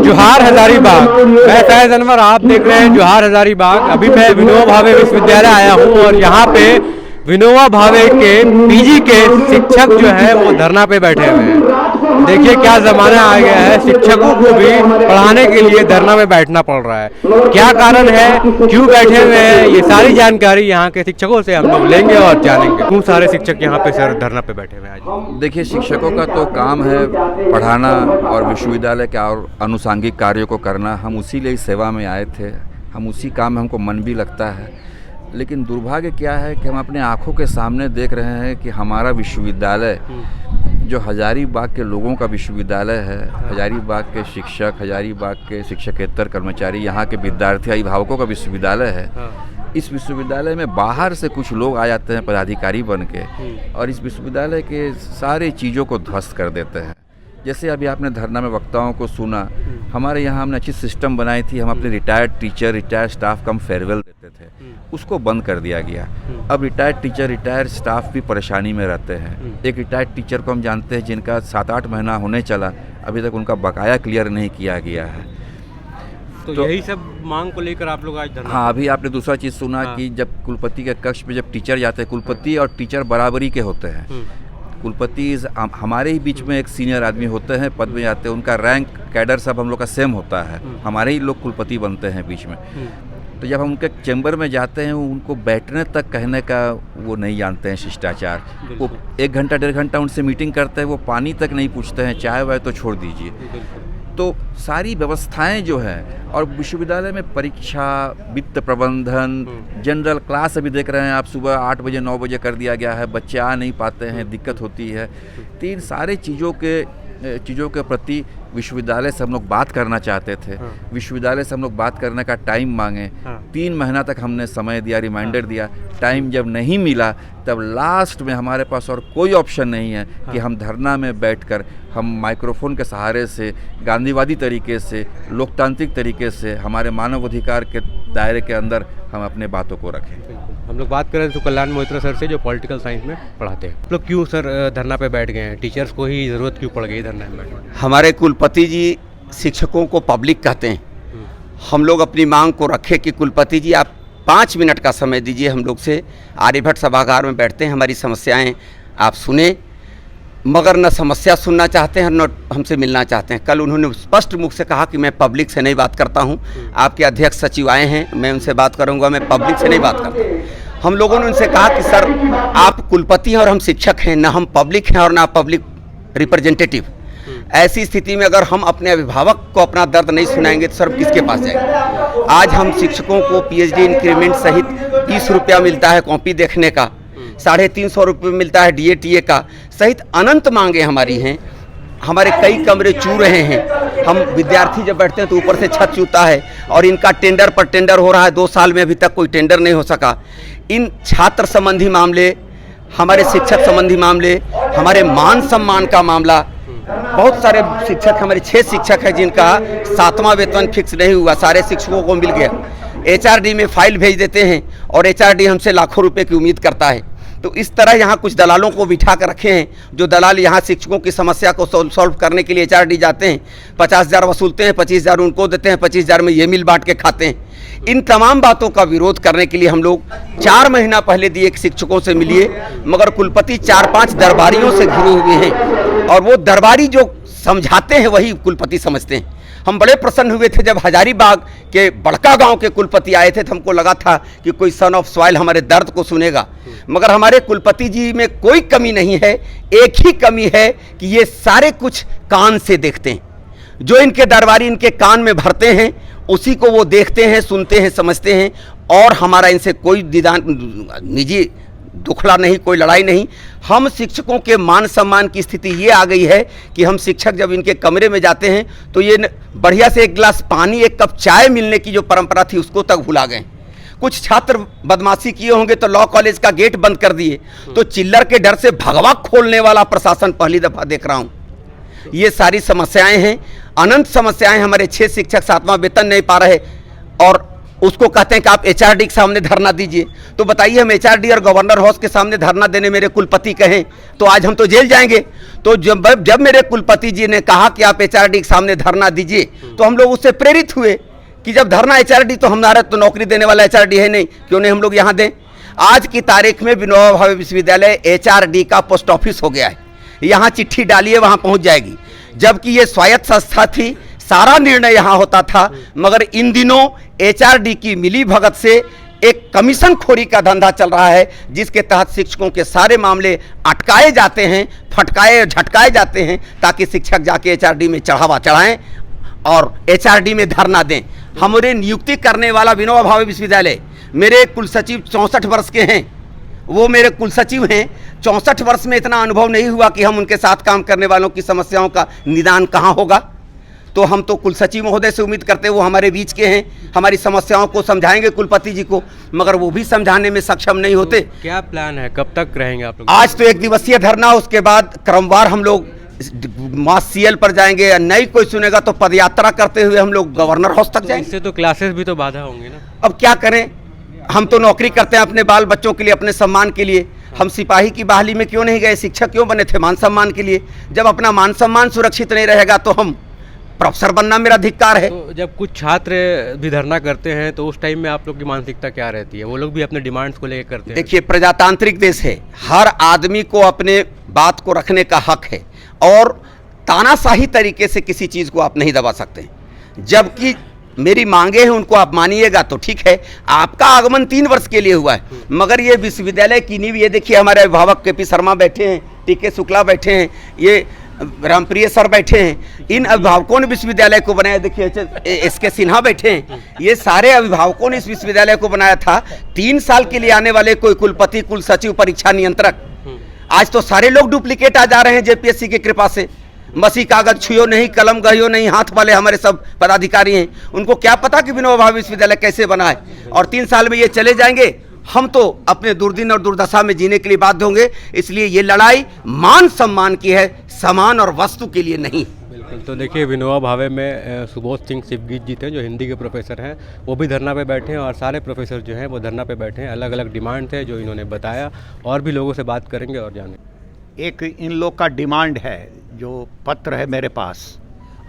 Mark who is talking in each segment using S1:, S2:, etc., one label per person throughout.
S1: जोहार हजारीबाग। मैं फैज अनवर, आप देख रहे हैं जोहार हजारीबाग। अभी मैं विनोबा भावे विश्वविद्यालय आया हूँ और यहाँ पे विनोबा भावे के पीजी के शिक्षक जो है वो धरना पे बैठे हुए हैं। देखिए क्या जमाना आ गया है, शिक्षकों को भी पढ़ाने के लिए धरना में बैठना पड़ रहा है। क्या कारण है, क्यों बैठे हुए हैं, ये सारी जानकारी यहाँ के शिक्षकों से हम लोग लेंगे और जानेंगे। क्यों सारे शिक्षक यहाँ पे सर धरना पे बैठे हुए हैं आज?
S2: देखिए, शिक्षकों का तो काम है पढ़ाना और विश्वविद्यालय के और अनुषांगिक कार्यों को करना। हम उसी लिए सेवा में आए थे, हम उसी काम में हमको मन भी लगता है। लेकिन दुर्भाग्य क्या है कि हम अपने आँखों के सामने देख रहे हैं कि हमारा विश्वविद्यालय जो हजारीबाग के लोगों का विश्वविद्यालय है, हजारीबाग के शिक्षक, हजारीबाग के शिक्षकेतर कर्मचारी, यहाँ के विद्यार्थी अभिभावकों का विश्वविद्यालय है। इस विश्वविद्यालय में बाहर से कुछ लोग आ जाते हैं पदाधिकारी बन के और इस विश्वविद्यालय के सारे चीज़ों को ध्वस्त कर देते हैं। जैसे अभी आपने धरना में वक्ताओं को सुना, हमारे यहाँ हमने अच्छी सिस्टम बनाई थी। हम अपने रिटायर्ड टीचर, रिटायर्ड स्टाफ को हम फेयरवेल देते थे, उसको बंद कर दिया गया। अब रिटायर्ड टीचर, रिटायर्ड स्टाफ भी परेशानी में रहते हैं। एक रिटायर्ड टीचर को हम जानते हैं जिनका 7-8 महीना होने चला, अभी तक उनका बकाया क्लियर नहीं किया गया है।
S1: तो यही सब मांग को लेकर आप लोग आज धरना?
S2: हाँ, अभी आपने दूसरा चीज़ सुना कि जब कुलपति के कक्ष में जब टीचर जाते हैं, कुलपति और टीचर बराबरी के होते हैं। कुलपति हमारे ही बीच में एक सीनियर आदमी होते हैं, पद में जाते हैं, उनका रैंक कैडर सब हम लोग का सेम होता है। हमारे ही लोग कुलपति बनते हैं बीच में। तो जब हम उनके चैम्बर में जाते हैं, उनको बैठने तक कहने का वो नहीं जानते हैं शिष्टाचार। वो 1 घंटा 1.5 घंटा उनसे मीटिंग करते हैं, वो पानी तक नहीं पूछते हैं, चाय वाय तो छोड़ दीजिए। तो सारी व्यवस्थाएं जो है, और विश्वविद्यालय में परीक्षा, वित्त प्रबंधन, जनरल क्लास अभी देख रहे हैं आप, सुबह 8 बजे 9 बजे कर दिया गया है, बच्चे आ नहीं पाते हैं, दिक्कत होती है। तो इन सारे चीज़ों के प्रति विश्वविद्यालय से हम लोग बात करना चाहते थे। विश्वविद्यालय से हम लोग बात करने का टाइम मांगे। 3 महीना तक हमने समय दिया, रिमाइंडर दिया। टाइम जब नहीं मिला तब लास्ट में हमारे पास और कोई ऑप्शन नहीं है कि हम धरना में बैठकर हम माइक्रोफोन के सहारे से, गांधीवादी तरीके से, लोकतांत्रिक तरीके से, हमारे मानव अधिकार के दायरे के अंदर हम अपने बातों को रखें।
S1: हम लोग बात करें तो कल्याण मोहित्रा सर से, जो पॉलिटिकल साइंस में पढ़ाते हैं। आप लोग क्यों सर धरना पे बैठ गए हैं? टीचर्स को ही ज़रूरत क्यों पड़ गई धरना में बैठने?
S3: हमारे कुलपति जी शिक्षकों को पब्लिक कहते हैं। हम लोग अपनी मांग को रखे कि कुलपति जी आप 5 मिनट का समय दीजिए, हम लोग से आर्यभट्ट सभागार में बैठते हैं, हमारी समस्याएं आप सुने। मगर न समस्या सुनना चाहते हैं, न हमसे मिलना चाहते हैं। कल उन्होंने स्पष्ट मुख से कहा कि मैं पब्लिक से नहीं बात करता हूं। आपके अध्यक्ष सचिव आए हैं, मैं उनसे बात करूंगा, मैं पब्लिक से नहीं बात करता। हम लोगों ने उनसे कहा कि सर आप कुलपति हैं और हम शिक्षक हैं, ना हम पब्लिक हैं और ना पब्लिक रिप्रेजेंटेटिव। ऐसी स्थिति में अगर हम अपने अभिभावक को अपना दर्द नहीं सुनाएंगे तो सर किसके पास जाएंगे? आज हम शिक्षकों को PhD इंक्रीमेंट सहित 30 रुपया मिलता है कॉपी देखने का, 350 रुपये मिलता है DATA का, सहित अनंत मांगे हमारी हैं। हमारे कई कमरे चू रहे हैं। हम विद्यार्थी जब बैठते हैं तो ऊपर से छत चूता है और इनका टेंडर पर टेंडर हो रहा है। 2 साल में अभी तक कोई टेंडर नहीं हो सका। इन छात्र संबंधी मामले, हमारे शिक्षक संबंधी मामले, हमारे मान सम्मान का मामला, बहुत सारे शिक्षक, हमारे 6 शिक्षक हैं जिनका 7वां वेतन फिक्स नहीं हुआ, सारे शिक्षकों को मिल गया। HRD में फाइल भेज देते हैं और HRD हमसे लाखों रुपए की उम्मीद करता है। तो इस तरह यहाँ कुछ दलालों को बिठा कर रखे हैं, जो दलाल यहाँ शिक्षकों की समस्या को सॉल्व करने के लिए HRD जाते हैं, 50,000 वसूलते हैं, 25,000 उनको देते हैं, 25,000 में ये मिल बांट के खाते हैं। इन तमाम बातों का विरोध करने के लिए हम लोग 4 महीना पहले दिए शिक्षकों से मिलिए, मगर कुलपति 4-5 दरबारियों से घिरे हुए हैं और वो दरबारी जो समझाते हैं वही कुलपति समझते हैं। हम बड़े प्रसन्न हुए थे जब हजारीबाग के बड़का गांव के कुलपति आए थे, तो हमको लगा था कि कोई सन ऑफ सॉइल हमारे दर्द को सुनेगा। मगर हमारे कुलपति जी में कोई कमी नहीं है, एक ही कमी है कि ये सारे कुछ कान से देखते हैं। जो इनके दरबारी इनके कान में भरते हैं उसी को वो देखते हैं, सुनते हैं, समझते हैं। और हमारा इनसे कोई निजी दुखड़ा नहीं, कोई लड़ाई नहीं। हम शिक्षकों के मान सम्मान की स्थिति ये आ गई है कि हम शिक्षक जब इनके कमरे में जाते हैं तो ये बढ़िया से 1 गिलास पानी, 1 कप चाय मिलने की जो परंपरा थी उसको तक भुला गए। कुछ छात्र बदमाशी किए होंगे तो लॉ कॉलेज का गेट बंद कर दिए, तो चिल्लर के डर से भगवा खोलने वाला प्रशासन पहली दफ़ा देख रहा हूँ। ये सारी समस्याएं हैं, अनंत समस्याएं। हमारे 6 शिक्षक 7वां वेतन नहीं पा रहे और उसको कहते हैं कि आप एचआरडी के सामने धरना दीजिए। तो बताइए, हम एचआरडी और गवर्नर हाउस के सामने धरना देने मेरे कुलपति कहें तो आज हम तो जेल जाएंगे। तो जब मेरे कुलपति जी ने कहा कि आप एचआरडी के सामने धरना दीजिए, तो हम लोग उससे प्रेरित हुए कि जब धरना एचआरडी, तो हमारा तो नौकरी देने वाला एचआरडी है नहीं, क्यों नहीं हम लोग यहाँ दें। आज की तारीख में विनोबा भावे विश्वविद्यालय एचआरडी का पोस्ट ऑफिस हो गया है। यहाँ चिट्ठी डालिए, वहाँ पहुँच जाएगी। जबकि ये स्वायत्त संस्था थी, सारा निर्णय यहाँ होता था, मगर इन दिनों एचआरडी की मिली भगत से एक कमीशन खोरी का धंधा चल रहा है, जिसके तहत शिक्षकों के सारे मामले अटकाए जाते हैं, फटकाए झटकाए जाते हैं, ताकि शिक्षक जाके एचआरडी में चढ़ावा चढ़ाएं और एचआरडी में धरना दें। हमारे नियुक्ति करने वाला विनोबा भावे विश्वविद्यालय, मेरे कुलसचिव 64 वर्ष के हैं, वो मेरे कुलसचिव हैं। 64 वर्ष में इतना अनुभव नहीं हुआ कि हम उनके साथ काम करने वालों की समस्याओं का निदान कहाँ होगा। तो हम तो कुलसचिव महोदय से उम्मीद करते हैं, वो हमारे बीच के हैं, हमारी समस्याओं को समझाएंगे कुलपति जी को, मगर वो भी समझाने में सक्षम नहीं होते।
S1: क्या प्लान है, कब तक रहेंगे आप लोग?
S3: आज तो 1 दिवसीय धरना, उसके बाद क्रमवार हम लोग मास सीएल पर जाएंगे, या नहीं कोई सुनेगा तो पदयात्रा करते हुए हम लोग गवर्नर हाउस तक जाएंगे।
S1: इससे तो क्लासेस भी तो बाधा होंगी ना।
S3: अब क्या करें, हम तो नौकरी करते हैं अपने बाल बच्चों के लिए, अपने सम्मान के लिए। हम सिपाही की बहाली में क्यों नहीं गए, शिक्षक क्यों बने थे? मान सम्मान के लिए। जब अपना मान सम्मान सुरक्षित नहीं रहेगा तो हम प्रोफेसर बनना मेरा धिक्कार है।
S1: तो जब कुछ छात्र भी धरना करते हैं तो उस टाइम में आप लोग की मानसिकता क्या रहती है? वो लोग भी अपने डिमांड्स को लेकर करते हैं।
S3: देखिए, प्रजातांत्रिक देश है, हर आदमी को अपने बात को रखने का हक है, और तानाशाही तरीके से किसी चीज़ को आप नहीं दबा सकते। जबकि मेरी मांगे हैं, उनको आप मानिएगा तो ठीक है। आपका आगमन 3 वर्ष के लिए हुआ है, मगर ये विश्वविद्यालय की नींव, ये देखिए हमारे अभिभावक के पी शर्मा बैठे हैं, टीके शुक्ला बैठे हैं, ये रामप्रिय सर बैठे हैं। इन अभिभावकों ने विश्वविद्यालय को बनाया। देखिए एसके सिन्हा बैठे हैं, ये सारे अभिभावकों ने इस विश्वविद्यालय को बनाया था। 3 साल के लिए आने वाले कोई कुलपति, कुलसचिव, परीक्षा नियंत्रक, आज तो सारे लोग डुप्लीकेट आ जा रहे हैं जेपीएससी की कृपा से। मसी कागज छुयो नहीं, कलम गहियो नहीं, हाथ वाले हमारे सब पदाधिकारी हैं। उनको क्या पता कि विनोबा भावे विश्वविद्यालय कैसे बना है, और 3 साल में ये चले जाएंगे। हम तो अपने दुर्दिन और दुर्दशा में जीने के लिए बाध्य होंगे। इसलिए ये लड़ाई मान सम्मान की है, समान और वस्तु के लिए नहीं।
S1: बिल्कुल। तो देखिए, विनोबा भावे में सुबोध सिंह शिवगीत जी थे, जो हिंदी के प्रोफेसर हैं, वो भी धरना पे बैठे हैं, और सारे प्रोफेसर जो हैं वो धरना पे बैठे हैं। अलग अलग डिमांड थे जो इन्होंने बताया, और भी लोगों से बात करेंगे और जानेंगे।
S4: एक इन लोग का डिमांड है, जो पत्र है मेरे पास,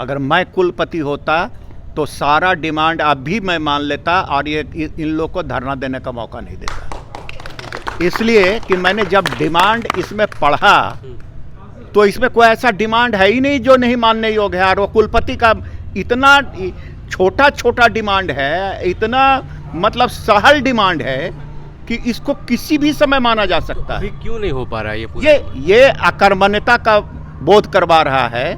S4: अगर मैं कुलपति होता तो सारा डिमांड अभी मैं मान लेता, और ये इन लोग को धरना देने का मौका नहीं देता। इसलिए कि मैंने जब डिमांड इसमें पढ़ा तो इसमें कोई ऐसा डिमांड है ही नहीं जो नहीं मानने योग्य है। और वो कुलपति का इतना छोटा छोटा डिमांड है, इतना मतलब सहल डिमांड है कि इसको किसी भी समय माना जा सकता है।
S1: अभी क्यों नहीं हो पा रहा है ये पूरा?
S4: ये अकर्मण्यता का बोध करवा रहा है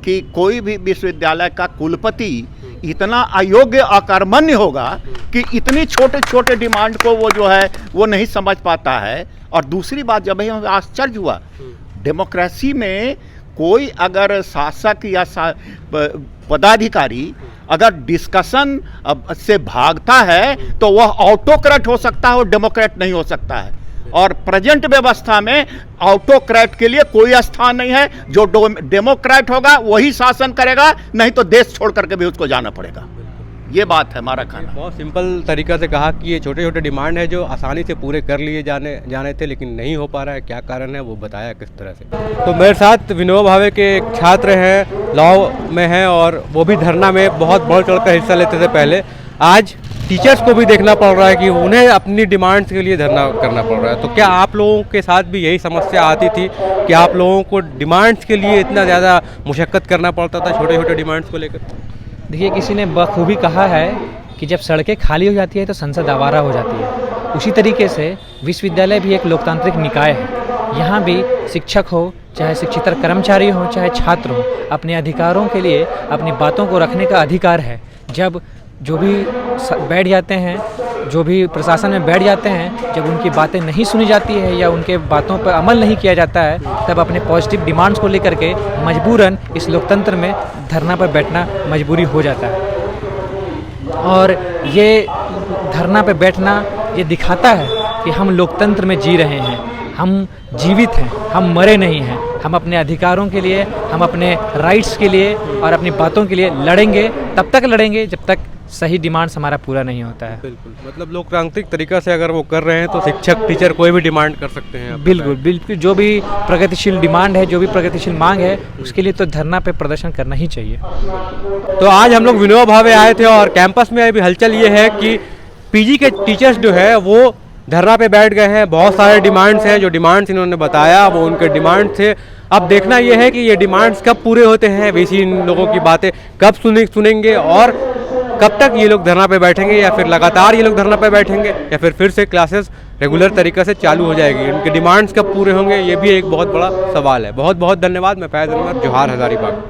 S4: कि कोई भी विश्वविद्यालय का कुलपति इतना अयोग्य अकर्मण्य होगा कि इतनी छोटे छोटे डिमांड को वो जो है वो नहीं समझ पाता है। और दूसरी बात, जब हमें आश्चर्य हुआ, डेमोक्रेसी में कोई अगर शासक या पदाधिकारी अगर डिस्कशन से भागता है तो वह ऑटोक्रेट हो सकता है, और डेमोक्रेट नहीं हो सकता है। और प्रेजेंट व्यवस्था में ऑटोक्रेट के लिए कोई स्थान नहीं है। जो डेमोक्रेट होगा वही शासन करेगा, नहीं तो देश छोड़ करके भी उसको जाना पड़ेगा। ये बात है हमारा कहना।
S1: बहुत सिंपल तरीका से कहा कि ये छोटे छोटे डिमांड है जो आसानी से पूरे कर लिए जाने थे, लेकिन नहीं हो पा रहा है। क्या कारण है वो बताया किस तरह से। तो मेरे साथ विनोबा भावे के एक छात्र हैं, लॉ में हैं, और वो भी धरना में बहुत बढ़ चढ़ कर हिस्सा लेते थे पहले। आज टीचर्स को भी देखना पड़ रहा है कि उन्हें अपनी डिमांड्स के लिए धरना करना पड़ रहा है। तो क्या आप लोगों के साथ भी यही समस्या आती थी कि आप लोगों को डिमांड्स के लिए इतना ज़्यादा मुशक्क़त करना पड़ता था छोटे छोटे डिमांड्स को लेकर?
S5: देखिए, किसी ने बखूबी कहा है कि जब सड़कें खाली हो जाती है तो संसद आवारा हो जाती है। उसी तरीके से विश्वविद्यालय भी एक लोकतांत्रिक निकाय है। यहाँ भी शिक्षक हो, चाहे शिक्षेतर कर्मचारी हो, चाहे छात्र हो, अपने अधिकारों के लिए अपनी बातों को रखने का अधिकार है। जब जो भी बैठ जाते हैं, जो भी प्रशासन में बैठ जाते हैं, जब उनकी बातें नहीं सुनी जाती है या उनके बातों पर अमल नहीं किया जाता है, तब अपने पॉजिटिव डिमांड्स को लेकर के मजबूरन इस लोकतंत्र में धरना पर बैठना मजबूरी हो जाता है। और ये धरना पर बैठना ये दिखाता है कि हम लोकतंत्र में जी रहे हैं, हम जीवित हैं, हम मरे नहीं हैं। हम अपने अधिकारों के लिए, हम अपने राइट्स के लिए और अपनी बातों के लिए लड़ेंगे। तब तक लड़ेंगे जब तक सही डिमांड्स हमारा पूरा नहीं होता है।
S1: बिल्कुल, मतलब लोकतांत्रिक तरीका से अगर वो कर रहे हैं तो शिक्षक टीचर कोई भी डिमांड कर सकते हैं।
S5: बिल्कुल बिल्कुल, जो भी प्रगतिशील डिमांड है, जो भी प्रगतिशील मांग है, उसके लिए तो धरना पे प्रदर्शन करना ही चाहिए।
S1: तो आज हम लोग विनोबा भावे आए थे और कैंपस में अभी हलचल ये है कि पीजी के टीचर्स जो है वो धरना पे बैठ गए हैं। बहुत सारे डिमांड्स हैं, जो डिमांड्स इन्होंने बताया वो उनके डिमांड थे। अब देखना ये है कि ये डिमांड्स कब पूरे होते हैं, वैसी इन लोगों की बातें कब सुनेंगे और कब तक ये लोग धरना पे बैठेंगे, या फिर लगातार ये लोग धरना पे बैठेंगे, या फिर से क्लासेस रेगुलर तरीके से चालू हो जाएगी। इनके डिमांड्स कब पूरे होंगे, ये भी एक बहुत बड़ा सवाल है। बहुत बहुत धन्यवाद। मैं फैज़ अनवर, जोहार हज़ारीबाग।